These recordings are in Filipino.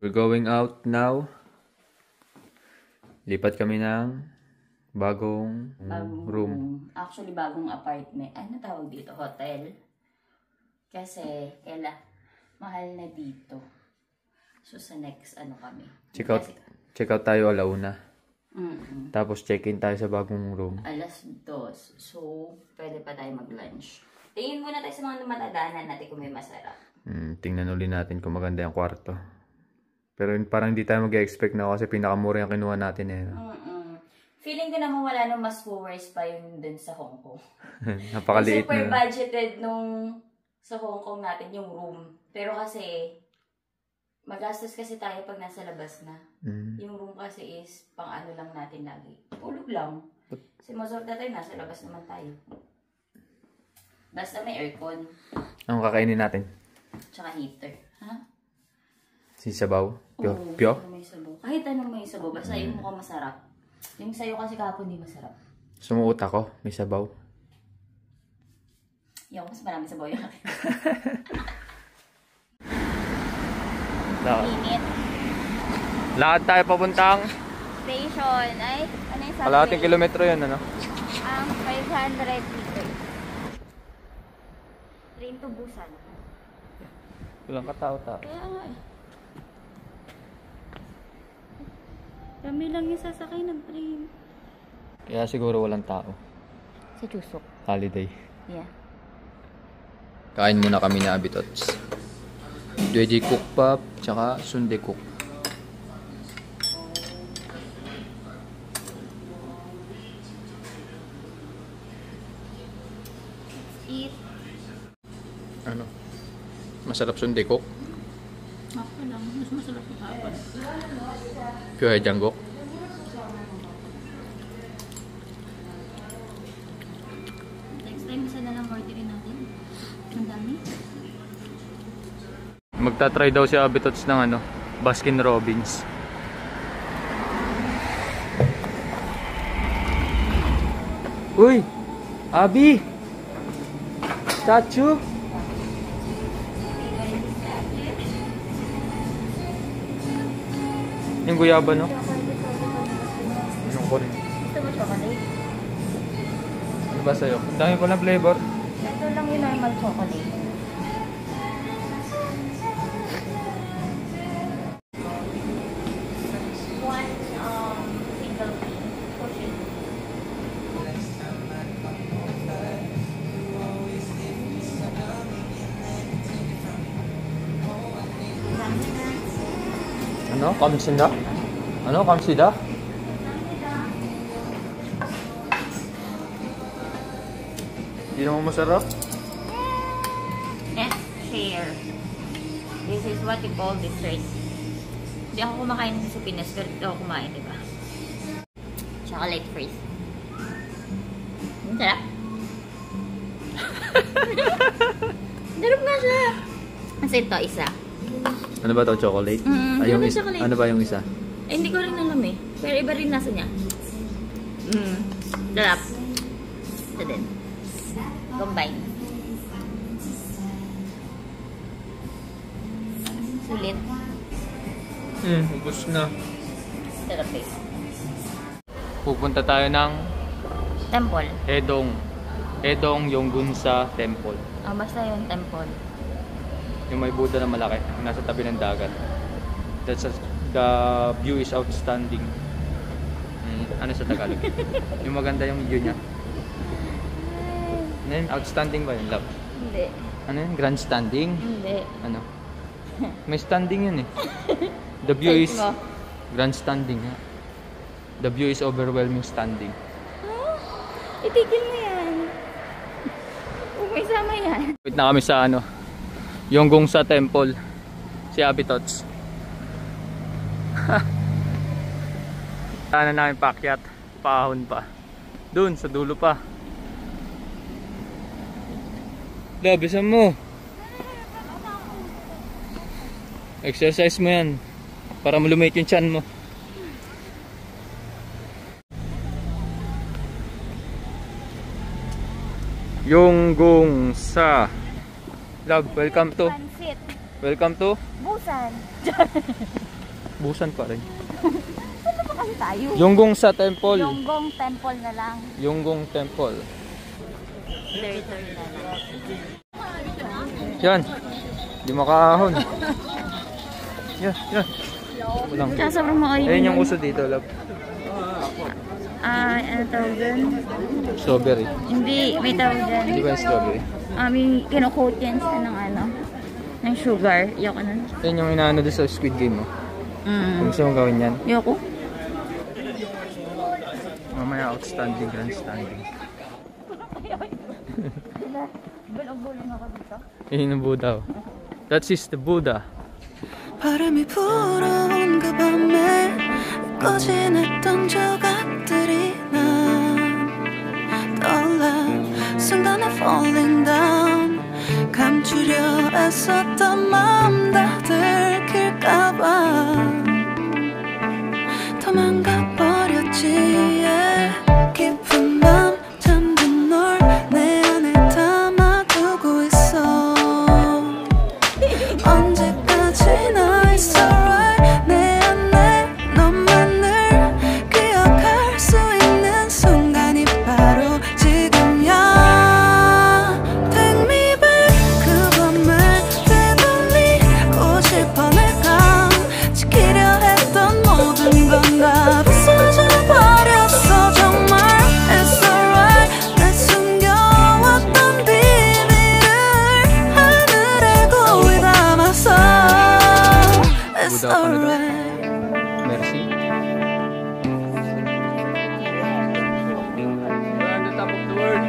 We're going out now. Lipat kami ng bagong room. Actually, bagong apartment. Ano tawag dito? Hotel. Kasi, mahal na dito. So, sa next, kami. Check out tayo alauna. Tapos check-in tayo sa bagong room. 2:00. So, pwede pa tayo mag-lunch. Tingin muna tayo sa mga matadaanan natin kung may masarap. Tingnan ulit natin kung maganda yung kwarto. Pero parang hindi tayo mag-expect na kasi pinakamura yung kinuha natin eh. Feeling ko naman wala nung mas worse pa yung dun sa Hong Kong. Napakaliit na. Super budgeted nung sa Hong Kong natin yung room. Pero kasi, magastos kasi tayo pag nasa labas na. Yung room kasi is pang ano lang natin lagi. Tulog lang. Kasi most of the time nasa labas naman tayo. Basta may aircon. Anong kakainin natin? Tsaka heater. Ha? Sabaw? Pyo? May sabaw. Kahit anong may sabaw. Basta yung mukhang masarap. Yung sa'yo kasi kahapon di masarap. Sumuot ako. May sabaw. Yung mas marami sabaw yung akin. Init. Lakad tayo papuntang Station. Ay, ano yung subway? kalahating kilometro yun, ano? 500 meters. Train to Busan. Walang katao-tao. Kaya nga eh. Kami lang yung sasakay ng train. Kaya siguro walang tao. Sa Chusok. Holiday. Yeah. Kain muna kami na abitots. Dweji cook pop, tsaka sundae cook. Eat. Ano? Masarap sundae cook? Ako lang. Mas masarap sa hapon. Pure janggok. Next time, isa na lang orderin natin. Ang dami. Magta-try daw si Abitots ng Baskin Robbins. Uy! Abi! Statue! Yung guyaba, no? Anong ko rin? Gusto mo chocolate? Ano ba sa'yo? Ang dami palang flavor. Ito lang yung normal chocolate. One single bean. Pushing. Ano? Kamsida? Ano? Kamsida? Hindi naman masarap. Share. This is what you call dessert. Hindi ako kumakain sa Pinas, pero dito ako kumain, diba? Chocolate freeze. Ang sarap. Sarap nga siya. Kasi ito, isa. Ano ba to? Chocolate? Chocolate. Ano ba yung isa? Eh, hindi ko rin alam eh. Pero iba rin nasa niya. Sarap. Ito din. Combine. Sulit. Ubus na. Sarap eh. Pupunta tayo ng Temple. Hedong Yonggunsa Temple. Basta yung temple. Yung may Buddha na malaki, nasa tabi ng dagat. The view is outstanding. Ano sa Tagalog? Yung maganda yung view niya. Ano yun? Outstanding ba yun, love? Hindi. Ano yun? Grand standing? Hindi. Ano? May standing yun eh. The view is grand standing. Ha? The view is overwhelming standing. Itigil mo yan. Huwag may sama yan. Wait na kami sa Yonggunsa Temple. Si Abitots. Sana namin paakyat. Paahon pa. Doon sa dulo pa. Labisan mo. Exercise mo yan. Para malumit yung tiyan mo. Love, welcome to Pansit. Busan. Busan pa rin. Ano pa kasi tayo? Yonggong sa temple. Yonggong temple na lang. Yonggong temple. Territory na lang. Yan. Di makahon. Yan, yan. Walang. Tsaka sobrang makainin. Ayun yung uso dito, love. Ano tawag dun? Strawberry. Hindi, may tawag dun. Di ba yung strawberry? May kinukoat yan sa ng sugar. Yoko nun. Yan yung inaano doon sa Squid Game mo. Kung gusto mong gawin yan. Yoko. Mamaya outstanding, grandstanding. Bulong-bulong ako dito. Yun yung Buddha. That is the Buddha. 바람이 불어온 그 밤에 꺼진했던 조각들이 난 떠올라 순간에 falling down 감추려 애썼던 마음 다 들킬까봐 도망가 버렸지 yeah. 깊은 밤 잠든 널 내 안에 담아두고 있어 언제까지나 It's alright 내 안에 너만을 기억할 수 있는 순간이 바로 지금이야 Take me back 그 밤을 되돌리고 싶어 내가 지키려 했던 모든 건 다 부서져 버렸어 정말 It's alright 내 숨겨왔던 비밀을 하늘에 고이 담아서 It's Buddha pa na daw. alright Mercy. We're on the top of the world.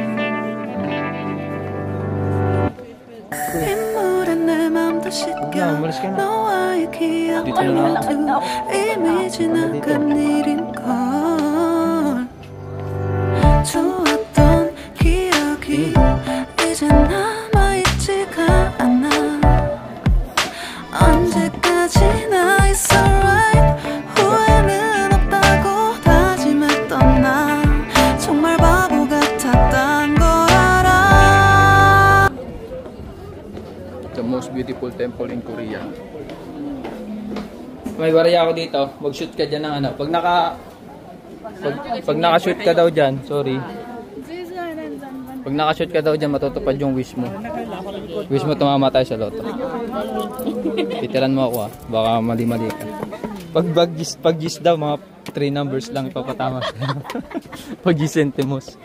빗물에 내 맘도 야, 씻겨 umalis ka na. 너와의 Dito na 기억들도 lang. 이미 지나간 일인걸 좋았던 기억이 이제 남아있지가 않아 언제까지나 It's alright 후회는 없다고 다짐했던 나 정말 바보 같았단 걸 알아 The most beautiful temple in Korea. May barya ako dito. Mag-shoot ka dyan ng ano. Pag naka-shoot ka daw dyan, sorry. Pag naka-shoot ka daw dyan, matutupad yung wish mo. Wish mo tumamatay sa loto. Titiran mo ako baka mali-mali ka. Pag gis daw, mga 3 numbers lang ipapatama. Pag gis centimos.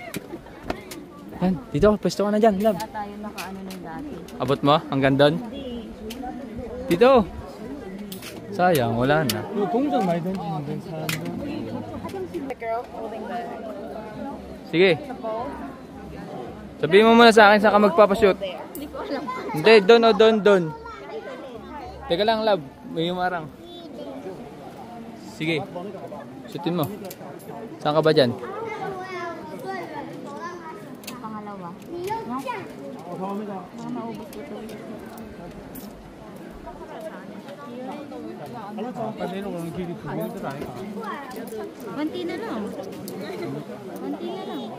Yan, dito, pwesto ka na dyan, love. Tayo nakaano na dati. Abot mo? Hanggang doon? Dito. Sayang, wala na. Sige. Sabihin mo muna sa akin saan ka magpapashoot. Hindi, doon o doon. Teka lang, love. May umarang. Sige. Shootin mo. Saan ka ba dyan? Pangalawa. No? Baka maubos ko ito. Konti na lang. Konti na lang.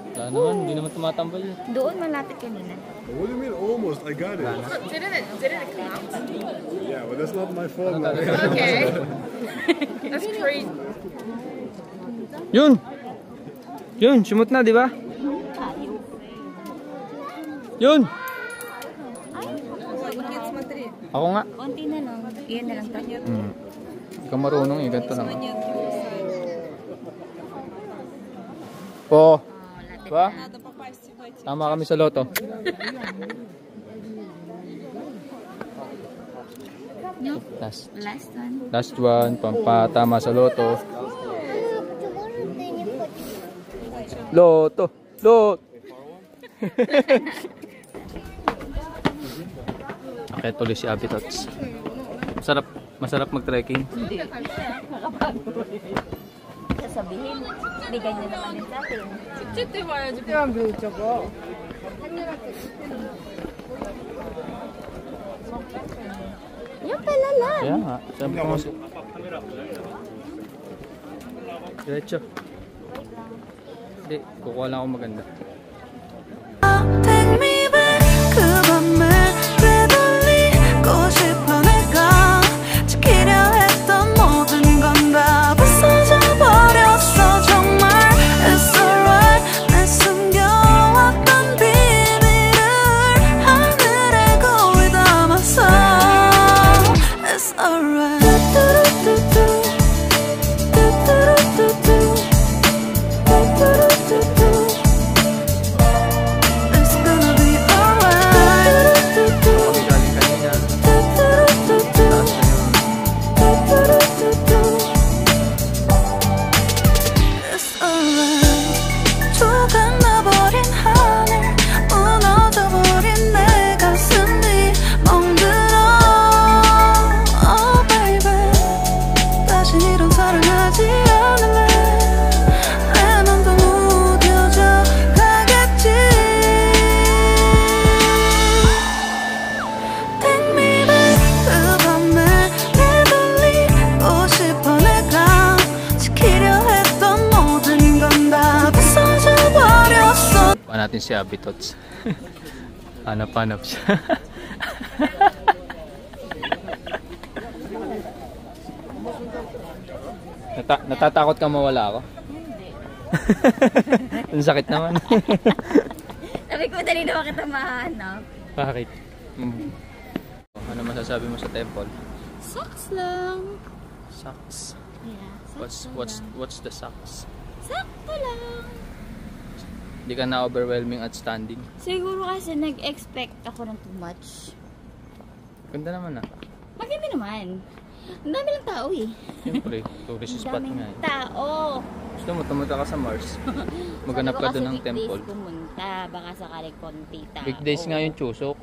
Wala naman, hindi naman tumatambal yun. Doon malapit kanina. What do you mean almost? I got it. Didn't it count? Yeah, but that's not my fault. Okay. That's crazy. Yun! Yun, sumot na, di ba? Yun! Ako nga. Konti na lang. Iyan na lang tayo. Hindi ka marunong eh, ganito lang. Po. Diba? Tama kami sa loto. No? Last Last one. pampatama sa loto. Loto. Akit tuloy si Abby Tots. Masarap mag-trekking. Hindi. Sasabihin. Hindi ganyan naman din sa atin. Chit 와야지. Yung pala lang. Kaya nga. Sabi ko nga. Diretso. Hindi, kukuha lang ako maganda. Take me back 그 밤을 되돌리고 싶어 내가 지키려 natin si Abby Tots. Hanap-hanap siya. Natatakot ka mawala ako? Hindi. Ang sakit naman. Sabi ko, dali naman kita mahanap. Bakit? Ano masasabi mo sa temple? Sucks lang. Sucks. Yeah, What's the sucks? sakto lang. Hindi ka na overwhelming at standing. Siguro kasi nag-expect ako ng too much. Ganda naman ah. Maganda naman. Ang dami lang tao eh. Siyempre, tourist spot Daming nga eh. tao. Gusto mo, tumunta ka sa Mars. Maghanap ka doon ng temple. Sabi ko kasi pumunta, baka sakali konti tao. Weekdays nga yung Chusok.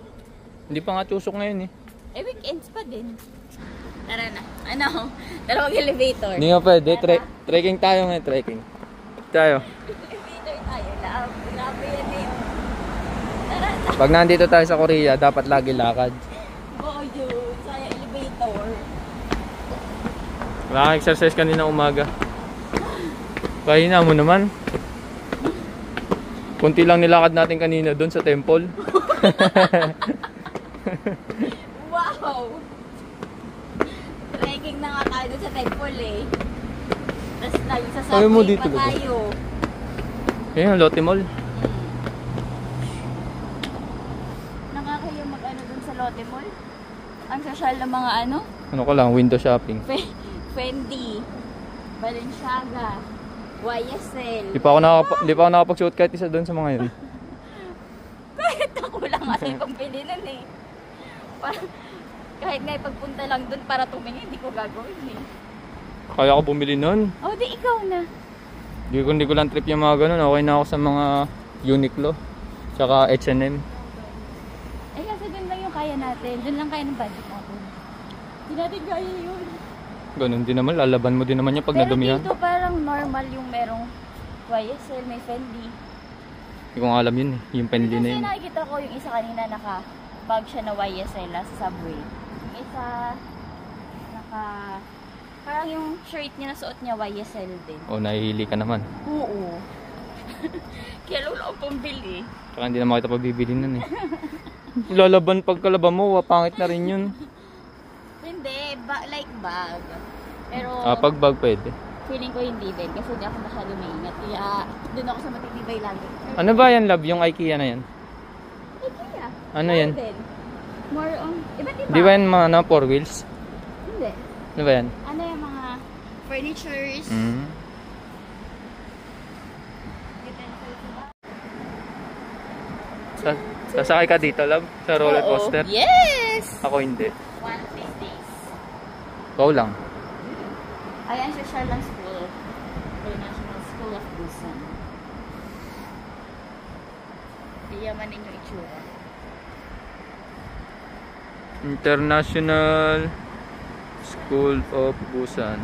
Hindi pa nga Chusok ngayon eh. Eh, weekends pa din. Tara na. Ano? Tara mag-elevator. Hindi nga pwede. Trekking tayo ngayon, trekking. Tayo. Elevator tayo. Grabe yan eh. Tara na. Pag nandito tayo sa Korea, dapat lagi lakad. Oo yun. Sa elevator. Wala kang exercise kanina umaga. Pahina mo naman. Kunti lang nilakad natin kanina doon sa temple. Wow! Trekking na nga tayo doon sa temple eh. Tapos sa Sabi mo subway dito pa ba? tayo. Ayan, Lotte Mall. Nakakaya mag-ano doon sa Lotte Mall? Ang social ng mga ano? Ano ko lang, window shopping. Fendi, Balenciaga, YSL. Di pa ako nakapag-shoot kahit isa doon sa mga yun. Kahit ako lang kasi pambili nun eh. Kahit nga pagpunta lang doon para tumingin, hindi ko gagawin eh. Kaya ako bumili nun. Oh, di ikaw na. Hindi ko lang trip yung mga ganun. Okay na ako sa mga Uniqlo. Tsaka H&M. Eh kasi doon lang yung kaya natin. Doon lang kaya ng budget natin. Hindi natin kaya yun. Ganun din naman. Lalaban mo din naman yung pag nadumihan. Pero dito parang normal yung merong YSL, may Fendi. Hindi ko nga alam yun eh. Yung Fendi na Kasi yun. nakikita ko yung isa kanina naka-bag siya na YSL sa subway. Yung isa parang yung shirt niya na suot niya YSL din. O, nahihili ka naman. Oo. Kaya lula akong pambili. Tsaka hindi naman kita pabibili nun eh. Lalaban pagkalaban mo, pangit na rin yun. Hindi, like bag. Pero Pag bag pwede. feeling ko hindi din kasi hindi ako masyado maingat. Kaya doon ako sa matitibay lagi. Ano ba yan, love? Yung IKEA na yan? IKEA. Ano yan? Din. More on, iba't iba. Di ba yan mga 4 wheels? Hindi. Ano ba yan? Ano yung mga furnitures? Sasakay ka dito, love? Sa roller Oo. coaster? Yes! Ako hindi. One of these days. Go lang. Ayan siya Charlotte School. International School of Busan. Iyamanin yung itsura. International School of Busan.